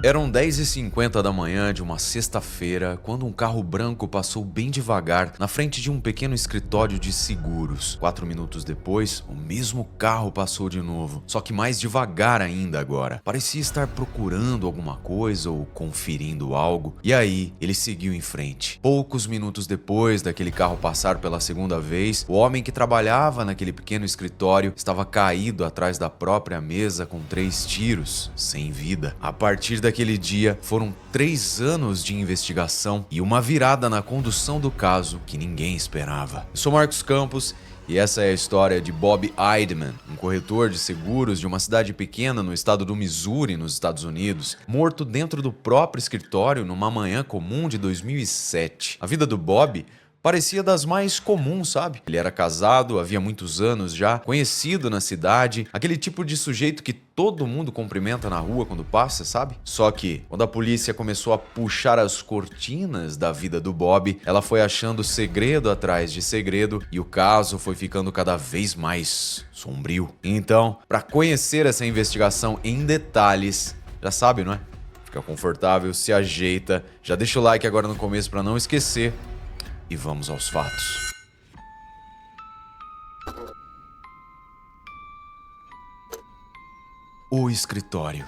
Eram 10h50 da manhã de uma sexta-feira, quando um carro branco passou bem devagar na frente de um pequeno escritório de seguros. 4 minutos depois, o mesmo carro passou de novo, só que mais devagar ainda agora. Parecia estar procurando alguma coisa ou conferindo algo, e aí ele seguiu em frente. Poucos minutos depois daquele carro passar pela segunda vez, o homem que trabalhava naquele pequeno escritório estava caído atrás da própria mesa com 3 tiros, sem vida. A partir daquele dia, foram 3 anos de investigação e uma virada na condução do caso que ninguém esperava. Eu sou Marcos Campos e essa é a história de Bob Eidman, um corretor de seguros de uma cidade pequena no estado do Missouri, nos Estados Unidos, morto dentro do próprio escritório numa manhã comum de 2007. A vida do Bob parecia das mais comuns, sabe? Ele era casado, havia muitos anos já, conhecido na cidade, aquele tipo de sujeito que todo mundo cumprimenta na rua quando passa, sabe? Só que, quando a polícia começou a puxar as cortinas da vida do Bob, ela foi achando segredo atrás de segredo e o caso foi ficando cada vez mais sombrio. Então, para conhecer essa investigação em detalhes, já sabe, não é? Fica confortável, se ajeita, já deixa o like agora no começo para não esquecer. E vamos aos fatos. O escritório.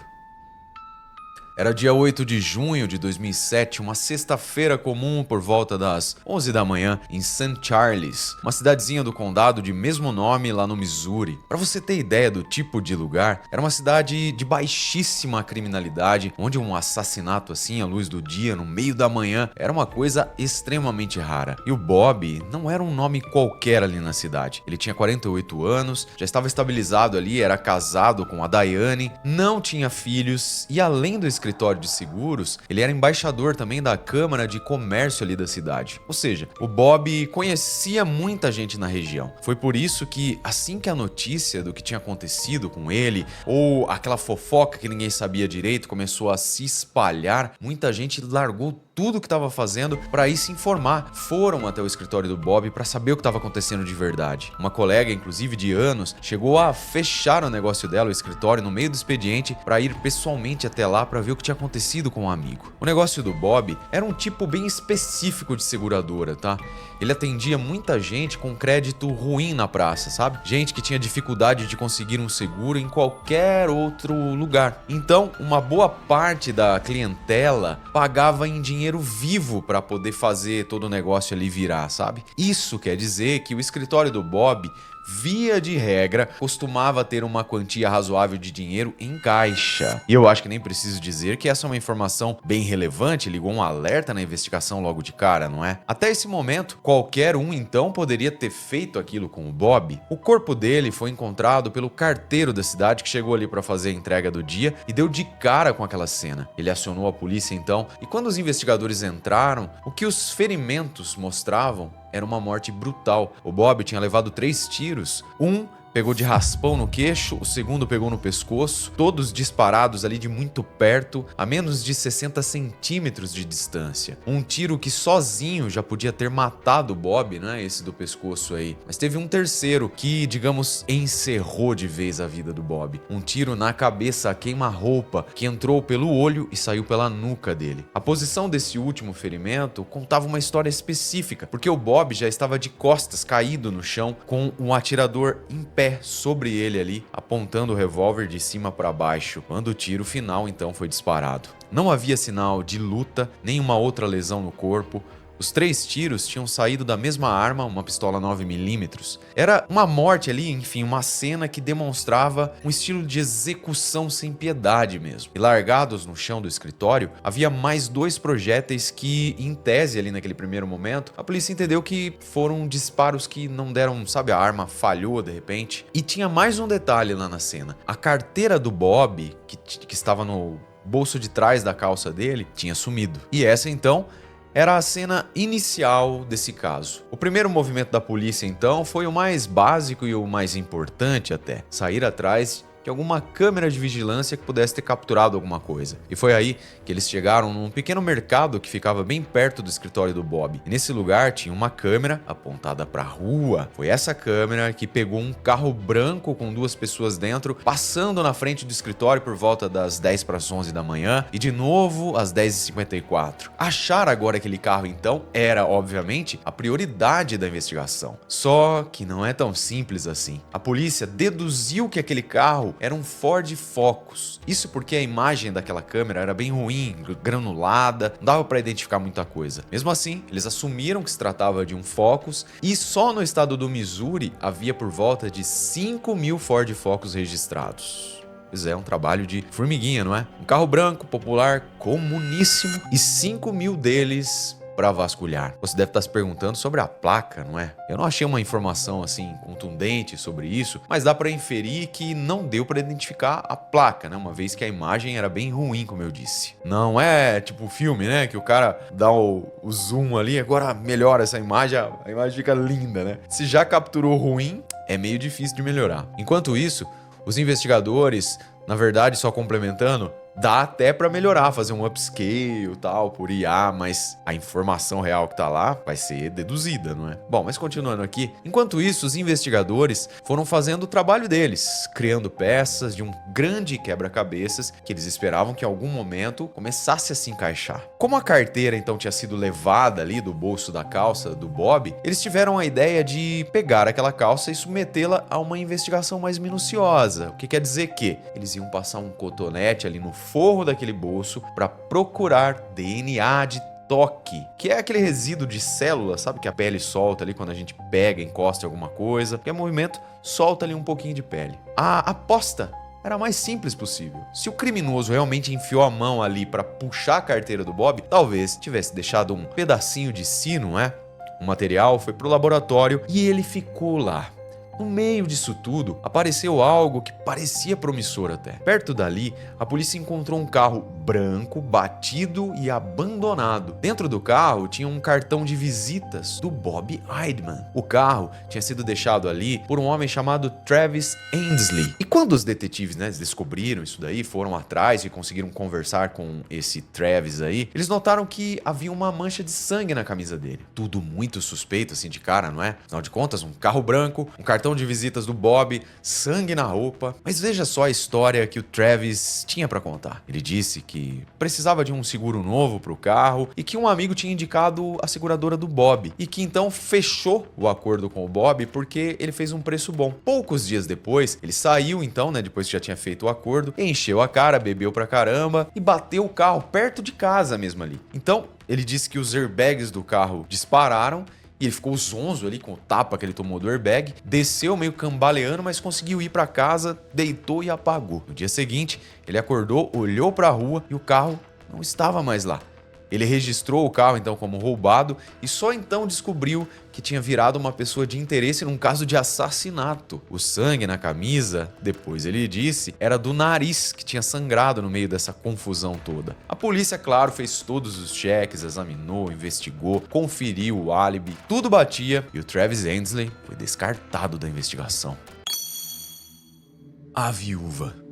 Era dia 8 de junho de 2007, uma sexta-feira comum por volta das 11 da manhã em St. Charles, uma cidadezinha do condado de mesmo nome lá no Missouri. Para você ter ideia do tipo de lugar, era uma cidade de baixíssima criminalidade, onde um assassinato assim à luz do dia, no meio da manhã, era uma coisa extremamente rara. E o Bob não era um nome qualquer ali na cidade. Ele tinha 48 anos, já estava estabilizado ali, era casado com a Diane, não tinha filhos e além do escritório de seguros, ele era embaixador também da Câmara de Comércio ali da cidade. Ou seja, o Bob conhecia muita gente na região. Foi por isso que, assim que a notícia do que tinha acontecido com ele, ou aquela fofoca que ninguém sabia direito, começou a se espalhar, muita gente largou tudo que estava fazendo para ir se informar. Foram até o escritório do Bob para saber o que estava acontecendo de verdade. Uma colega, inclusive de anos, chegou a fechar o negócio dela, o escritório, no meio do expediente para ir pessoalmente até lá para ver o que tinha acontecido com o amigo. O negócio do Bob era um tipo bem específico de seguradora, tá? Ele atendia muita gente com crédito ruim na praça, sabe? Gente que tinha dificuldade de conseguir um seguro em qualquer outro lugar. Então, uma boa parte da clientela pagava em dinheiro vivo para poder fazer todo o negócio ali virar, sabe? Isso quer dizer que o escritório do Bob, via de regra, costumava ter uma quantia razoável de dinheiro em caixa. E eu acho que nem preciso dizer que essa é uma informação bem relevante, ligou um alerta na investigação logo de cara, não é? Até esse momento, qualquer um então poderia ter feito aquilo com o Bob. O corpo dele foi encontrado pelo carteiro da cidade que chegou ali para fazer a entrega do dia e deu de cara com aquela cena. Ele acionou a polícia então, e quando os investigadores entraram, o que os ferimentos mostravam era uma morte brutal. O Bob tinha levado 3 tiros, um pegou de raspão no queixo, o segundo pegou no pescoço, todos disparados ali de muito perto, a menos de 60 centímetros de distância. Um tiro que sozinho já podia ter matado o Bob, né? Esse do pescoço aí. Mas teve um terceiro que, digamos, encerrou de vez a vida do Bob. Um tiro na cabeça a queima-roupa, que entrou pelo olho e saiu pela nuca dele. A posição desse último ferimento contava uma história específica, porque o Bob já estava de costas, caído no chão, com um atirador em pé sobre ele ali, apontando o revólver de cima para baixo, quando o tiro final então foi disparado. Não havia sinal de luta, nem uma outra lesão no corpo. Os 3 tiros tinham saído da mesma arma, uma pistola 9mm. Era uma morte ali, enfim, uma cena que demonstrava um estilo de execução sem piedade mesmo. E largados no chão do escritório, havia mais 2 projéteis que, em tese ali naquele primeiro momento, a polícia entendeu que foram disparos que não deram, sabe, a arma falhou de repente. E tinha mais um detalhe lá na cena. A carteira do Bob, que estava no bolso de trás da calça dele, tinha sumido. E essa então era a cena inicial desse caso. O primeiro movimento da polícia, então, foi o mais básico e o mais importante até: sair atrás de alguma câmera de vigilância que pudesse ter capturado alguma coisa. E foi aí que eles chegaram num pequeno mercado que ficava bem perto do escritório do Bob. E nesse lugar tinha uma câmera apontada para a rua. Foi essa câmera que pegou um carro branco com 2 pessoas dentro, passando na frente do escritório por volta das 10 para as 11 da manhã e de novo às 10h54. Achar agora aquele carro então era, obviamente, a prioridade da investigação. Só que não é tão simples assim. A polícia deduziu que aquele carro era um Ford Focus. Isso porque a imagem daquela câmera era bem ruim, granulada, não dava para identificar muita coisa. Mesmo assim, eles assumiram que se tratava de um Focus e só no estado do Missouri havia por volta de 5.000 Ford Focus registrados. Pois é, um trabalho de formiguinha, não é? Um carro branco, popular, comuníssimo e 5.000 deles para vasculhar. Você deve estar se perguntando sobre a placa, não é? Eu não achei uma informação assim contundente sobre isso, mas dá para inferir que não deu para identificar a placa, né? Uma vez que a imagem era bem ruim, como eu disse. Não é tipo filme, né? Que o cara dá o zoom ali, agora melhora essa imagem, a imagem fica linda, né? Se já capturou ruim, é meio difícil de melhorar. Enquanto isso, os investigadores, na verdade, só complementando, dá até para melhorar, fazer um upscale e tal, por IA, mas a informação real que tá lá vai ser deduzida, não é? Bom, mas continuando aqui, enquanto isso, os investigadores foram fazendo o trabalho deles, criando peças de um grande quebra-cabeças que eles esperavam que em algum momento começasse a se encaixar. Como a carteira então tinha sido levada ali do bolso da calça do Bob, eles tiveram a ideia de pegar aquela calça e submetê-la a uma investigação mais minuciosa. O que quer dizer que eles iam passar um cotonete ali no forro daquele bolso para procurar DNA de toque, que é aquele resíduo de célula, sabe, que a pele solta ali quando a gente pega, encosta em alguma coisa, que é movimento, solta ali um pouquinho de pele. A aposta era a mais simples possível. Se o criminoso realmente enfiou a mão ali para puxar a carteira do Bob, talvez tivesse deixado um pedacinho de sino, não é? O material foi pro laboratório e ele ficou lá. No meio disso tudo, apareceu algo que parecia promissor até. Perto dali, a polícia encontrou um carro branco, batido e abandonado. Dentro do carro tinha um cartão de visitas do Bob Eidman. O carro tinha sido deixado ali por um homem chamado Travis Ainsley. E quando os detetives, descobriram isso daí, foram atrás e conseguiram conversar com esse Travis aí, eles notaram que havia uma mancha de sangue na camisa dele. Tudo muito suspeito assim de cara, não é? Afinal de contas, um carro branco, um cartão de visitas do Bob, sangue na roupa. Mas veja só a história que o Travis tinha para contar. Ele disse que precisava de um seguro novo para o carro e que um amigo tinha indicado a seguradora do Bob e que então fechou o acordo com o Bob porque ele fez um preço bom. Poucos dias depois, ele saiu então, depois que já tinha feito o acordo, encheu a cara, bebeu pra caramba e bateu o carro perto de casa mesmo ali. Então, ele disse que os airbags do carro dispararam e ele ficou zonzo ali com o tapa que ele tomou do airbag, desceu meio cambaleando, mas conseguiu ir para casa, deitou e apagou. No dia seguinte, ele acordou, olhou para a rua e o carro não estava mais lá. Ele registrou o carro então como roubado e só então descobriu que tinha virado uma pessoa de interesse num caso de assassinato. O sangue na camisa, depois ele disse, era do nariz que tinha sangrado no meio dessa confusão toda. A polícia, claro, fez todos os cheques, examinou, investigou, conferiu o álibi, tudo batia e o Travis Ainsley foi descartado da investigação. A viúva.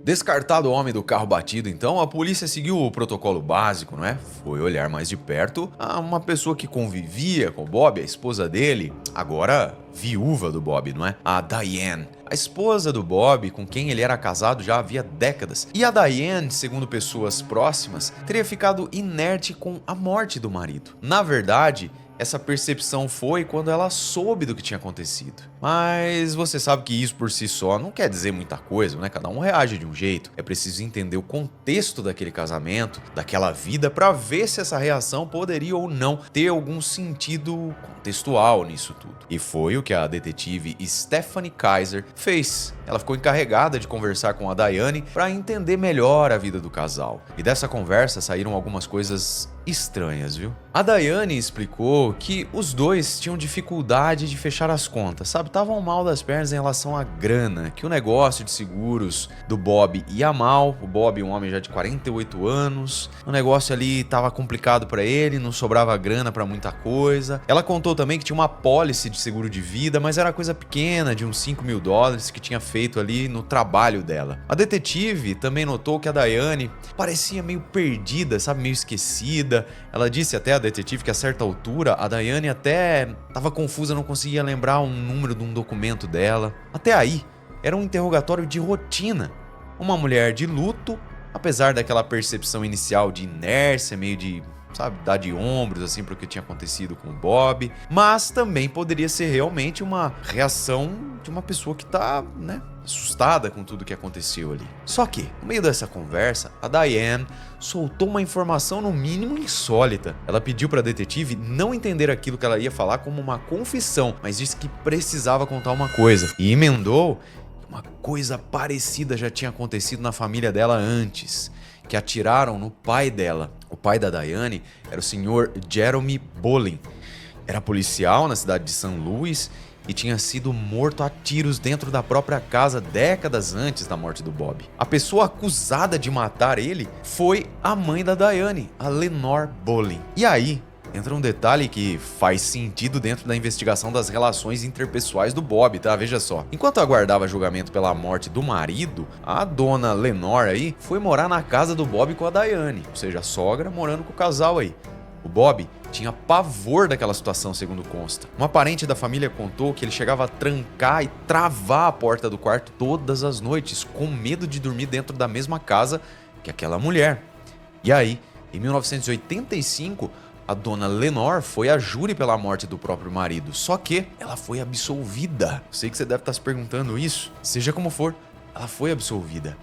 Descartado o homem do carro batido, então, a polícia seguiu o protocolo básico, não é? Foi olhar mais de perto a uma pessoa que convivia com o Bob, a esposa dele, agora viúva do Bob, não é? A Diane. A esposa do Bob, com quem ele era casado já havia décadas. E a Diane, segundo pessoas próximas, teria ficado inerte com a morte do marido. Na verdade, essa percepção foi quando ela soube do que tinha acontecido. Mas você sabe que isso por si só não quer dizer muita coisa, né? Cada um reage de um jeito. É preciso entender o contexto daquele casamento, daquela vida, para ver se essa reação poderia ou não ter algum sentido contextual nisso tudo. E foi o que a detetive Stephanie Kaiser fez. Ela ficou encarregada de conversar com a Diane para entender melhor a vida do casal. E dessa conversa saíram algumas coisas estranhas, viu? A Diane explicou que os dois tinham dificuldade de fechar as contas, sabe? Estavam mal das pernas em relação à grana, que o negócio de seguros do Bob ia mal. O Bob, um homem já de 48 anos, o negócio ali estava complicado para ele, não sobrava grana para muita coisa. Ela contou também que tinha uma apólice de seguro de vida, mas era coisa pequena, de uns $5.000 que tinha feito ali no trabalho dela. A detetive também notou que a Diane parecia meio perdida, sabe? Meio esquecida. Ela disse até a detetive que a certa altura a Diane até estava confusa, não conseguia lembrar um número de um documento dela. Até aí, era um interrogatório de rotina. Uma mulher de luto, apesar daquela percepção inicial de inércia, meio de, sabe, dar de ombros assim pro que tinha acontecido com o Bob, mas também poderia ser realmente uma reação de uma pessoa que tá, né, assustada com tudo que aconteceu ali. Só que, no meio dessa conversa, a Diane soltou uma informação no mínimo insólita. Ela pediu para a detetive não entender aquilo que ela ia falar como uma confissão, mas disse que precisava contar uma coisa. E emendou que uma coisa parecida já tinha acontecido na família dela antes, que atiraram no pai dela. O pai da Diane era o Sr. Jeremy Bolin. Era policial na cidade de St. Louis e tinha sido morto a tiros dentro da própria casa décadas antes da morte do Bob. A pessoa acusada de matar ele foi a mãe da Diane, a Lenore Bolin. E aí entra um detalhe que faz sentido dentro da investigação das relações interpessoais do Bob, tá? Veja só. Enquanto aguardava julgamento pela morte do marido, a dona Lenore aí foi morar na casa do Bob com a Diane, ou seja, a sogra morando com o casal aí. O Bob tinha pavor daquela situação, segundo consta. Uma parente da família contou que ele chegava a trancar e travar a porta do quarto todas as noites, com medo de dormir dentro da mesma casa que aquela mulher. E aí, em 1985, a dona Lenore foi a júri pela morte do próprio marido, só que ela foi absolvida. Sei que você deve estar se perguntando isso. Seja como for, ela foi absolvida.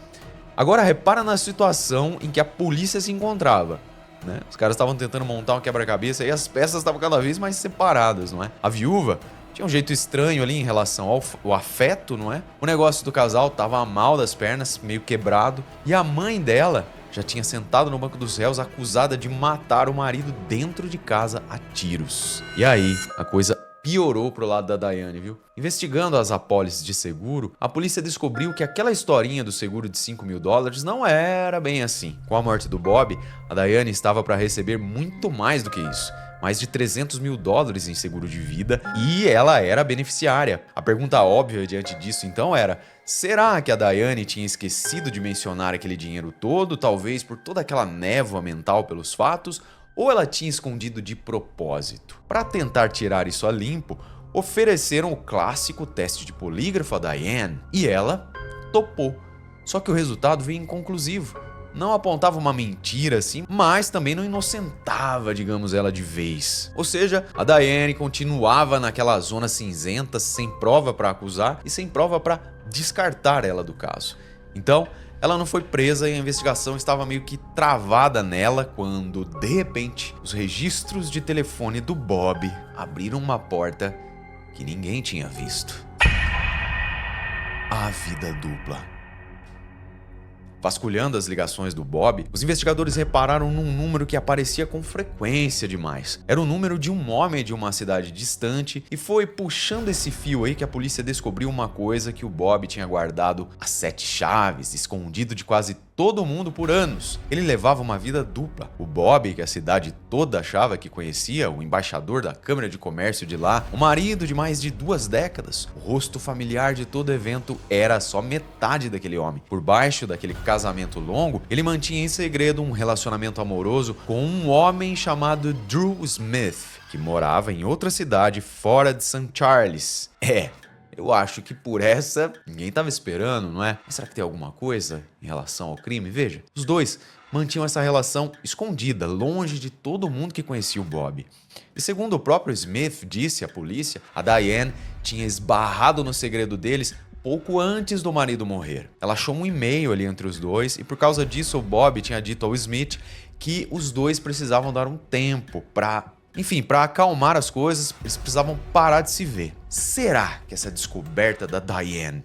Agora repara na situação em que a polícia se encontrava. Né? Os caras estavam tentando montar um quebra-cabeça e as peças estavam cada vez mais separadas, não é? A viúva tinha um jeito estranho ali em relação ao afeto, não é? O negócio do casal estava mal das pernas, meio quebrado, e a mãe dela já tinha sentado no banco dos réus acusada de matar o marido dentro de casa a tiros. E aí, a coisa piorou pro lado da Diane, viu? Investigando as apólices de seguro, a polícia descobriu que aquela historinha do seguro de $5.000 não era bem assim. Com a morte do Bob, a Diane estava para receber muito mais do que isso. Mais de $300.000 em seguro de vida, e ela era beneficiária. A pergunta óbvia diante disso então era: será que a Diane tinha esquecido de mencionar aquele dinheiro todo, talvez por toda aquela névoa mental pelos fatos, ou ela tinha escondido de propósito? Para tentar tirar isso a limpo, ofereceram o clássico teste de polígrafo a Diane, e ela topou. Só que o resultado veio inconclusivo. Não apontava uma mentira assim, mas também não inocentava, digamos, ela de vez. Ou seja, a Diane continuava naquela zona cinzenta, sem prova para acusar e sem prova para descartar ela do caso. Então, ela não foi presa e a investigação estava meio que travada nela quando, de repente, os registros de telefone do Bob abriram uma porta que ninguém tinha visto. A vida dupla. Vasculhando as ligações do Bob, os investigadores repararam num número que aparecia com frequência demais. Era o número de um homem de uma cidade distante e foi puxando esse fio aí que a polícia descobriu uma coisa que o Bob tinha guardado a 7 chaves, escondido de quase todo mundo por anos. Ele levava uma vida dupla. O Bob, que a cidade toda achava que conhecia, o embaixador da Câmara de Comércio de lá, o marido de mais de 2 décadas, o rosto familiar de todo evento, era só metade daquele homem. Por baixo daquele casamento longo, ele mantinha em segredo um relacionamento amoroso com um homem chamado Drew Smith, que morava em outra cidade fora de St. Charles. Eu acho que por essa ninguém estava esperando, não é? Mas será que tem alguma coisa em relação ao crime? Veja, os dois mantinham essa relação escondida, longe de todo mundo que conhecia o Bob. E segundo o próprio Smith disse à polícia, a Diane tinha esbarrado no segredo deles pouco antes do marido morrer. Ela achou um e-mail ali entre os dois e por causa disso o Bob tinha dito ao Smith que os dois precisavam dar um tempo para acalmar as coisas, eles precisavam parar de se ver. Será que essa descoberta da Diane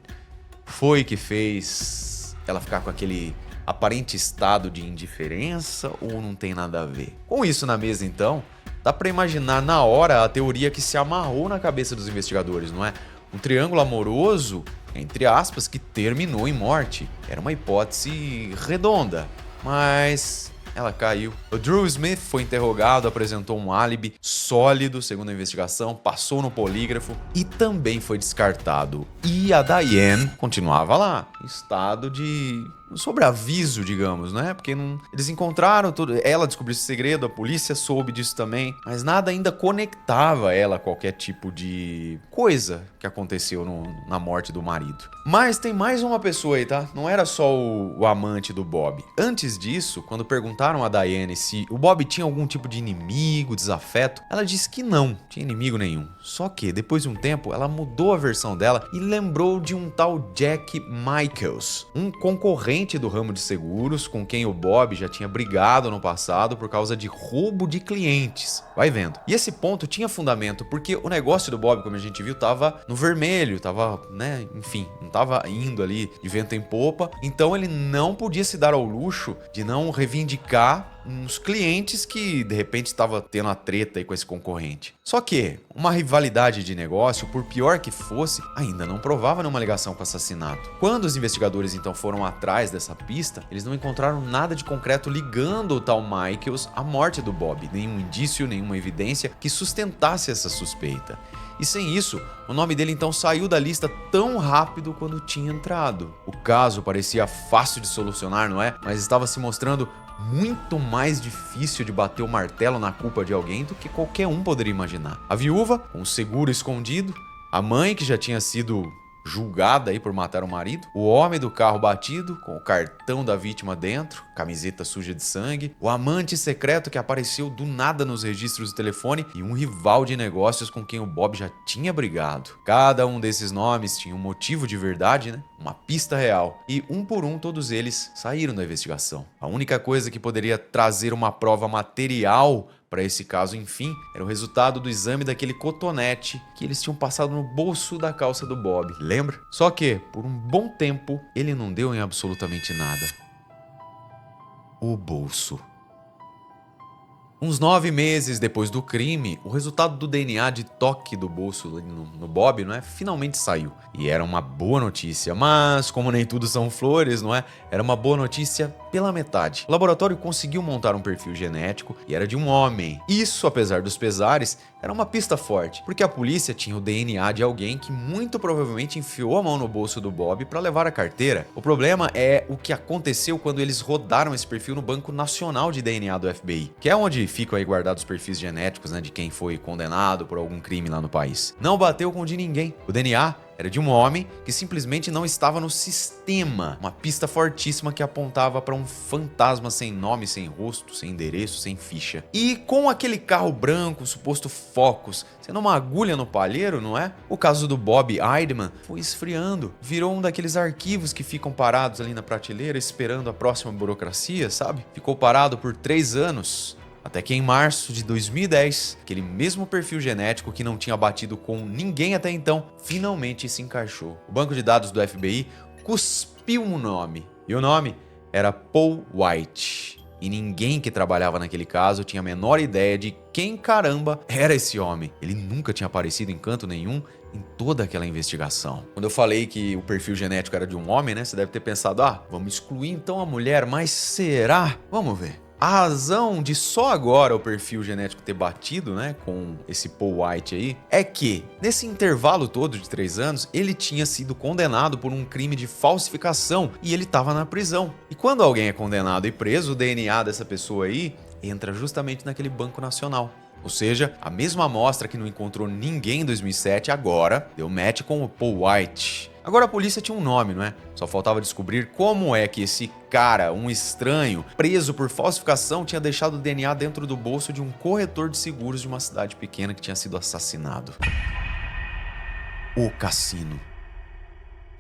foi que fez ela ficar com aquele aparente estado de indiferença ou não tem nada a ver? Com isso na mesa, então, dá pra imaginar na hora a teoria que se amarrou na cabeça dos investigadores, não é? Um triângulo amoroso, entre aspas, que terminou em morte. Era uma hipótese redonda, mas ela caiu. O Drew Smith foi interrogado, apresentou um álibi sólido, segundo a investigação, passou no polígrafo e também foi descartado. E a Diane continuava lá, em estado de sobreaviso, digamos, né? Porque eles encontraram tudo. Ela descobriu esse segredo, a polícia soube disso também, mas nada ainda conectava ela a qualquer tipo de coisa que aconteceu na morte do marido. Mas tem mais uma pessoa aí, tá? Não era só o amante do Bob. Antes disso, quando perguntaram a Diane se o Bob tinha algum tipo de inimigo, desafeto, ela disse que não tinha inimigo nenhum. Só que, depois de um tempo, ela mudou a versão dela e lembrou de um tal Jack Michaels, um concorrente do ramo de seguros com quem o Bob já tinha brigado no passado por causa de roubo de clientes. Vai vendo. E esse ponto tinha fundamento porque o negócio do Bob, como a gente viu, tava no vermelho, tava, né, enfim, não tava indo ali de vento em popa, então ele não podia se dar ao luxo de não reivindicar uns clientes que de repente estava tendo a treta aí com esse concorrente. Só que uma rivalidade de negócio, por pior que fosse, ainda não provava nenhuma ligação com assassinato. Quando os investigadores então foram atrás dessa pista, eles não encontraram nada de concreto ligando o tal Michaels à morte do Bob, nenhum indício, nenhuma evidência que sustentasse essa suspeita. E sem isso, o nome dele então saiu da lista tão rápido quando tinha entrado. O caso parecia fácil de solucionar, não é? Mas estava se mostrando muito mais difícil de bater o martelo na culpa de alguém do que qualquer um poderia imaginar. A viúva, com o seguro escondido, a mãe que já tinha sido julgada aí por matar o marido, o homem do carro batido, com o cartão da vítima dentro, camiseta suja de sangue, o amante secreto que apareceu do nada nos registros do telefone e um rival de negócios com quem o Bob já tinha brigado. Cada um desses nomes tinha um motivo de verdade, né? Uma pista real. E um por um todos eles saíram da investigação. A única coisa que poderia trazer uma prova material para esse caso, enfim, era o resultado do exame daquele cotonete que eles tinham passado no bolso da calça do Bob, lembra? Só que, por um bom tempo, ele não deu em absolutamente nada. O bolso. Uns 9 meses depois do crime, o resultado do DNA de toque do bolso no Bob, não é? Finalmente saiu. E era uma boa notícia, mas como nem tudo são flores, não é? Era uma boa notícia pela metade. O laboratório conseguiu montar um perfil genético e era de um homem. Isso, apesar dos pesares, era uma pista forte, porque a polícia tinha o DNA de alguém que muito provavelmente enfiou a mão no bolso do Bob para levar a carteira. O problema é o que aconteceu quando eles rodaram esse perfil no Banco Nacional de DNA do FBI, que é onde ficam aí guardados os perfis genéticos, né, de quem foi condenado por algum crime lá no país. Não bateu com o de ninguém. O DNA era de um homem que simplesmente não estava no sistema. Uma pista fortíssima que apontava para um fantasma sem nome, sem rosto, sem endereço, sem ficha. E com aquele carro branco, suposto Focus, sendo uma agulha no palheiro, não é? O caso do Bob Eidman foi esfriando. Virou um daqueles arquivos que ficam parados ali na prateleira esperando a próxima burocracia, sabe? Ficou parado por 3 anos. Até que em março de 2010, aquele mesmo perfil genético que não tinha batido com ninguém até então, finalmente se encaixou. O banco de dados do FBI cuspiu um nome. E o nome era Paul White. E ninguém que trabalhava naquele caso tinha a menor ideia de quem caramba era esse homem. Ele nunca tinha aparecido em canto nenhum em toda aquela investigação. Quando eu falei que o perfil genético era de um homem, né? Você deve ter pensado, vamos excluir então a mulher, mas será? Vamos ver. A razão de só agora o perfil genético ter batido, né, com esse Paul White aí, é que, nesse intervalo todo de 3 anos, ele tinha sido condenado por um crime de falsificação e ele estava na prisão. E quando alguém é condenado e preso, o DNA dessa pessoa aí entra justamente naquele Banco Nacional. Ou seja, a mesma amostra que não encontrou ninguém em 2007 agora deu match com o Paul White. Agora a polícia tinha um nome, não é? Só faltava descobrir como é que esse cara, um estranho, preso por falsificação, tinha deixado o DNA dentro do bolso de um corretor de seguros de uma cidade pequena que tinha sido assassinado. O cassino.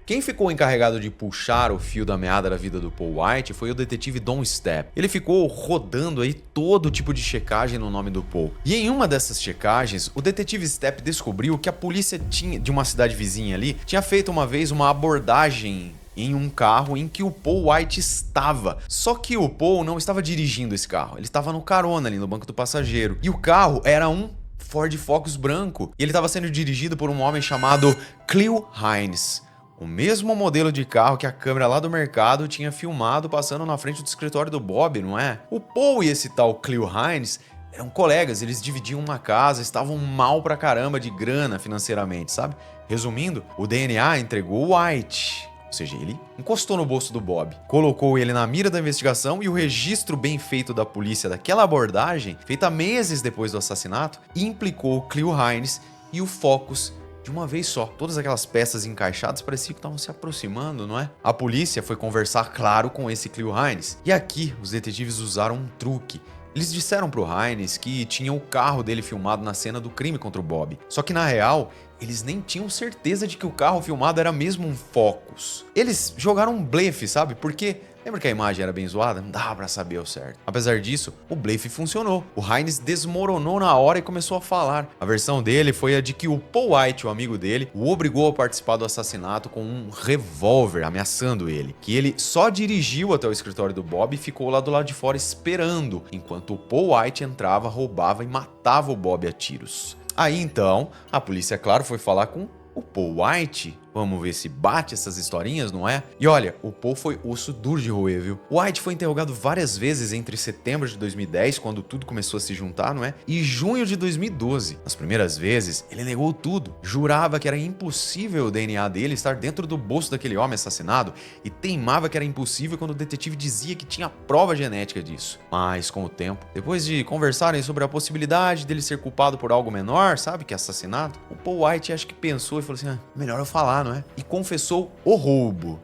Quem ficou encarregado de puxar o fio da meada da vida do Paul White foi o detetive Don Stepp. Ele ficou rodando aí todo tipo de checagem no nome do Paul. E em uma dessas checagens, o detetive Stepp descobriu que a polícia de uma cidade vizinha ali tinha feito uma vez uma abordagem em um carro em que o Paul White estava. Só que o Paul não estava dirigindo esse carro, ele estava no carona ali no banco do passageiro. E o carro era um Ford Focus branco e ele estava sendo dirigido por um homem chamado Cleo Hines. O mesmo modelo de carro que a câmera lá do mercado tinha filmado passando na frente do escritório do Bob, não é? O Paul e esse tal Cleo Hines eram colegas, eles dividiam uma casa, estavam mal pra caramba de grana financeiramente, sabe? Resumindo, o DNA entregou o White. Ou seja, ele encostou no bolso do Bob, colocou ele na mira da investigação e o registro bem feito da polícia daquela abordagem, feita meses depois do assassinato, implicou o Cleo Hines e o Focus de uma vez só. Todas aquelas peças encaixadas pareciam que estavam se aproximando, não é? A polícia foi conversar, claro, com esse Cleo Hines. E aqui, os detetives usaram um truque. Eles disseram pro Hines que tinha o carro dele filmado na cena do crime contra o Bob. Só que na real, eles nem tinham certeza de que o carro filmado era mesmo um Focus. Eles jogaram um blefe, sabe? Porque lembra que a imagem era bem zoada? Não dava pra saber ao certo. Apesar disso, o blefe funcionou. O Hines desmoronou na hora e começou a falar. A versão dele foi a de que o Paul White, o amigo dele, o obrigou a participar do assassinato com um revólver ameaçando ele. Que ele só dirigiu até o escritório do Bob e ficou lá do lado de fora esperando, enquanto o Paul White entrava, roubava e matava o Bob a tiros. Aí então, a polícia, claro, foi falar com o Paul White. Vamos ver se bate essas historinhas, não é? E olha, o Paul foi osso duro de roer, viu? O White foi interrogado várias vezes entre setembro de 2010, quando tudo começou a se juntar, não é? E junho de 2012. Nas primeiras vezes, ele negou tudo. Jurava que era impossível o DNA dele estar dentro do bolso daquele homem assassinado e teimava que era impossível quando o detetive dizia que tinha prova genética disso. Mas, com o tempo, depois de conversarem sobre a possibilidade dele ser culpado por algo menor, sabe, que é assassinato, o Paul White acho que pensou e falou assim, melhor eu falar, não é? E confessou o roubo.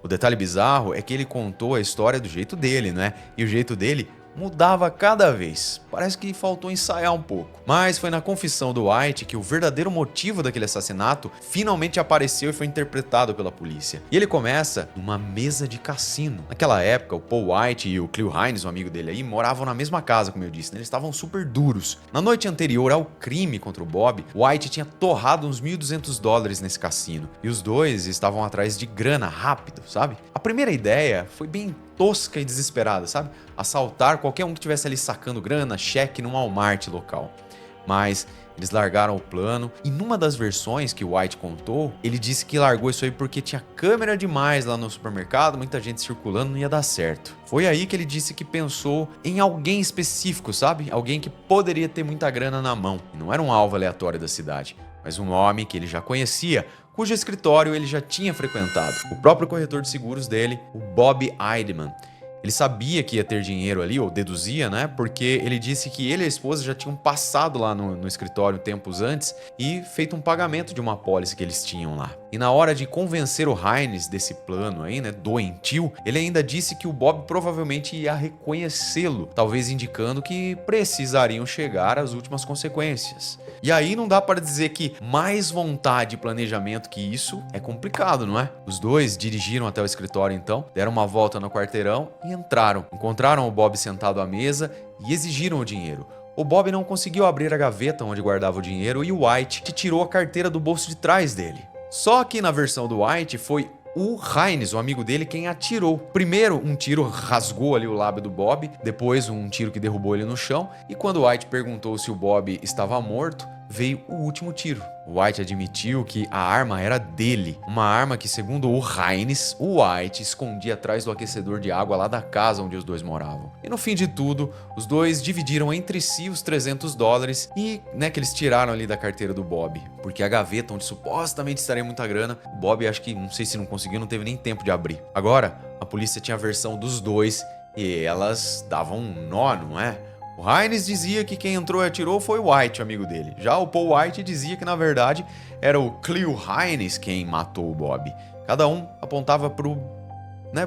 O detalhe bizarro é que ele contou a história do jeito dele, né? E o jeito dele mudava cada vez. Parece que faltou ensaiar um pouco. Mas foi na confissão do White que o verdadeiro motivo daquele assassinato finalmente apareceu e foi interpretado pela polícia. E ele começa numa mesa de cassino. Naquela época, o Paul White e o Cleo Hines, um amigo dele aí, moravam na mesma casa, como eu disse, né? Eles estavam super duros. Na noite anterior ao crime contra o Bob, White tinha torrado uns $1.200 nesse cassino. E os dois estavam atrás de grana rápido, sabe? A primeira ideia foi bem tosca e desesperada, sabe? Assaltar qualquer um que estivesse ali sacando grana, cheque num Walmart local. Mas eles largaram o plano e numa das versões que o White contou, ele disse que largou isso aí porque tinha câmera demais lá no supermercado, muita gente circulando, não ia dar certo. Foi aí que ele disse que pensou em alguém específico, sabe? Alguém que poderia ter muita grana na mão. E não era um alvo aleatório da cidade, mas um homem que ele já conhecia, cujo escritório ele já tinha frequentado. O próprio corretor de seguros dele, o Bob Eidman. Ele sabia que ia ter dinheiro ali, ou deduzia, né? Porque ele disse que ele e a esposa já tinham passado lá no escritório tempos antes e feito um pagamento de uma apólice que eles tinham lá. E na hora de convencer o Hines desse plano aí, né, doentio, ele ainda disse que o Bob provavelmente ia reconhecê-lo, talvez indicando que precisariam chegar às últimas consequências. E aí não dá para dizer que mais vontade e planejamento que isso é complicado, não é? Os dois dirigiram até o escritório então, deram uma volta no quarteirão e entraram. Encontraram o Bob sentado à mesa e exigiram o dinheiro. O Bob não conseguiu abrir a gaveta onde guardava o dinheiro e o White tirou a carteira do bolso de trás dele. Só que na versão do White foi o Hines, o amigo dele, quem atirou. Primeiro, um tiro rasgou ali o lábio do Bob, depois um tiro que derrubou ele no chão, e quando o White perguntou se o Bob estava morto, veio o último tiro. O White admitiu que a arma era dele, uma arma que, segundo o Hines, o White escondia atrás do aquecedor de água lá da casa onde os dois moravam. E no fim de tudo, os dois dividiram entre si os $300 e, né, que eles tiraram ali da carteira do Bob, porque a gaveta onde supostamente estaria muita grana, o Bob acho que, não sei se não conseguiu, não teve nem tempo de abrir. Agora, a polícia tinha a versão dos dois e elas davam um nó, não é? O Hines dizia que quem entrou e atirou foi o White, amigo dele. Já o Paul White dizia que, na verdade, era o Cleo Hines quem matou o Bob. Cada um apontava pro,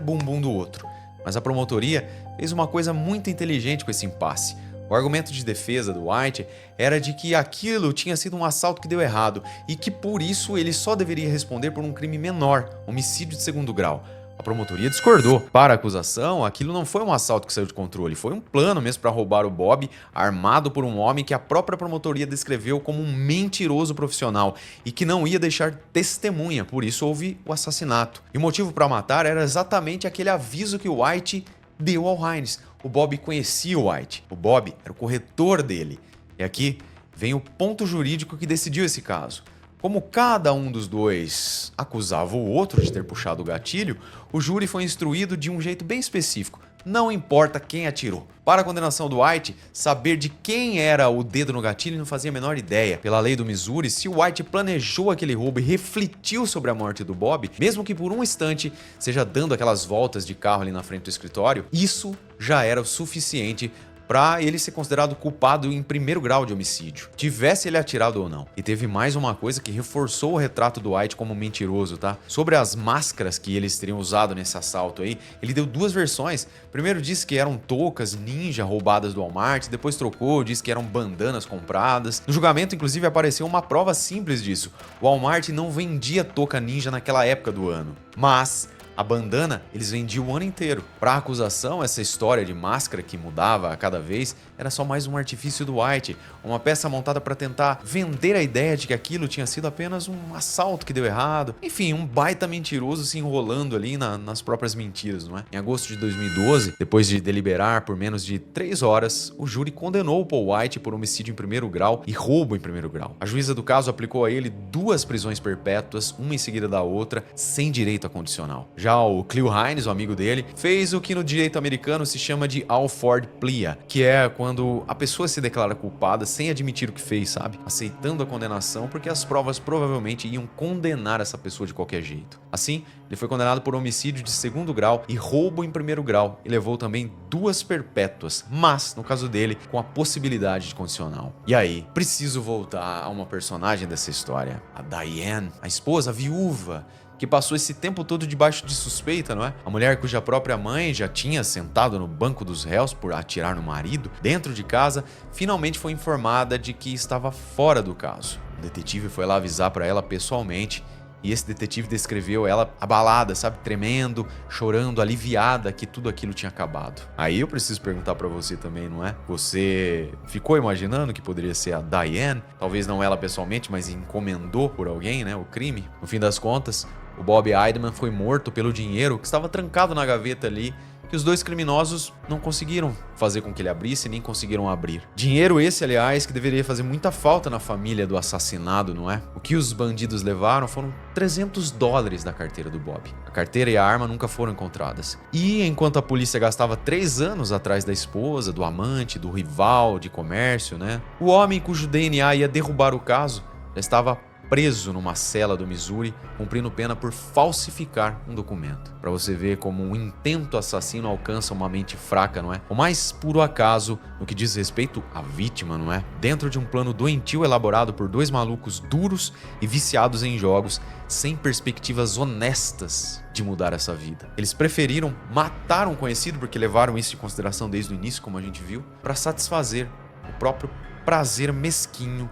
bumbum do outro. Mas a promotoria fez uma coisa muito inteligente com esse impasse. O argumento de defesa do White era de que aquilo tinha sido um assalto que deu errado e que, por isso, ele só deveria responder por um crime menor, homicídio de segundo grau. A promotoria discordou. Para a acusação, aquilo não foi um assalto que saiu de controle, foi um plano mesmo para roubar o Bob, armado por um homem que a própria promotoria descreveu como um mentiroso profissional e que não ia deixar testemunha, por isso houve o assassinato. E o motivo para matar era exatamente aquele aviso que o White deu ao Hines. O Bob conhecia o White, o Bob era o corretor dele. E aqui vem o ponto jurídico que decidiu esse caso. Como cada um dos dois acusava o outro de ter puxado o gatilho, o júri foi instruído de um jeito bem específico. Não importa quem atirou. Para a condenação do White, saber de quem era o dedo no gatilho não fazia a menor ideia. Pela lei do Missouri, se o White planejou aquele roubo e refletiu sobre a morte do Bob, mesmo que por um instante seja dando aquelas voltas de carro ali na frente do escritório, isso já era o suficiente para ele ser considerado culpado em primeiro grau de homicídio, tivesse ele atirado ou não. E teve mais uma coisa que reforçou o retrato do White como mentiroso, tá? Sobre as máscaras que eles teriam usado nesse assalto aí, ele deu duas versões. Primeiro disse que eram toucas ninja roubadas do Walmart, depois trocou, disse que eram bandanas compradas. No julgamento, inclusive, apareceu uma prova simples disso. O Walmart não vendia touca ninja naquela época do ano, mas a bandana eles vendiam o ano inteiro. Para a acusação, essa história de máscara que mudava a cada vez era só mais um artifício do White, uma peça montada para tentar vender a ideia de que aquilo tinha sido apenas um assalto que deu errado. Enfim, um baita mentiroso se enrolando ali nas próprias mentiras, não é? Em agosto de 2012, depois de deliberar por menos de 3 horas, o júri condenou o Paul White por homicídio em primeiro grau e roubo em primeiro grau. A juíza do caso aplicou a ele 2 prisões perpétuas, uma em seguida da outra, sem direito a condicional. Já o Cleo Hines, o amigo dele, fez o que no direito americano se chama de Alford Plea, que é quando a pessoa se declara culpada sem admitir o que fez, sabe? Aceitando a condenação porque as provas provavelmente iam condenar essa pessoa de qualquer jeito. Assim, ele foi condenado por homicídio de segundo grau e roubo em primeiro grau e levou também 2 perpétuas, mas, no caso dele, com a possibilidade de condicional. E aí, preciso voltar a uma personagem dessa história, a Diane, a esposa, a viúva, que passou esse tempo todo debaixo de suspeita, não é? A mulher cuja própria mãe já tinha sentado no banco dos réus por atirar no marido, dentro de casa, finalmente foi informada de que estava fora do caso. O detetive foi lá avisar para ela pessoalmente, e esse detetive descreveu ela abalada, sabe? Tremendo, chorando, aliviada que tudo aquilo tinha acabado. Aí eu preciso perguntar pra você também, não é? Você ficou imaginando que poderia ser a Diane? Talvez não ela pessoalmente, mas encomendou por alguém, né? O crime. No fim das contas, o Bob Eidman foi morto pelo dinheiro que estava trancado na gaveta ali, que os 2 criminosos não conseguiram fazer com que ele abrisse, nem conseguiram abrir. Dinheiro esse, aliás, que deveria fazer muita falta na família do assassinado, não é? O que os bandidos levaram foram $300 da carteira do Bob. A carteira e a arma nunca foram encontradas. E enquanto a polícia gastava 3 anos atrás da esposa, do amante, do rival de comércio, né? O homem cujo DNA ia derrubar o caso já estava preso numa cela do Missouri, cumprindo pena por falsificar um documento. Para você ver como um intento assassino alcança uma mente fraca, não é? O mais puro acaso no que diz respeito à vítima, não é? Dentro de um plano doentio elaborado por 2 malucos duros e viciados em jogos, sem perspectivas honestas de mudar essa vida. Eles preferiram matar um conhecido, porque levaram isso em consideração desde o início, como a gente viu, para satisfazer o próprio prazer mesquinho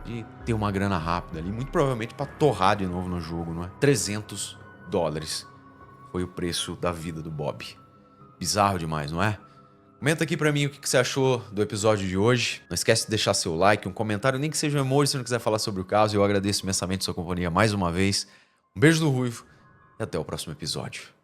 de ter uma grana rápida ali, muito provavelmente para torrar de novo no jogo, não é? $300 foi o preço da vida do Bob. Bizarro demais, não é? Comenta aqui pra mim o que você achou do episódio de hoje. Não esquece de deixar seu like, um comentário, nem que seja um emoji se não quiser falar sobre o caso. Eu agradeço imensamente sua companhia mais uma vez. Um beijo do Ruivo e até o próximo episódio.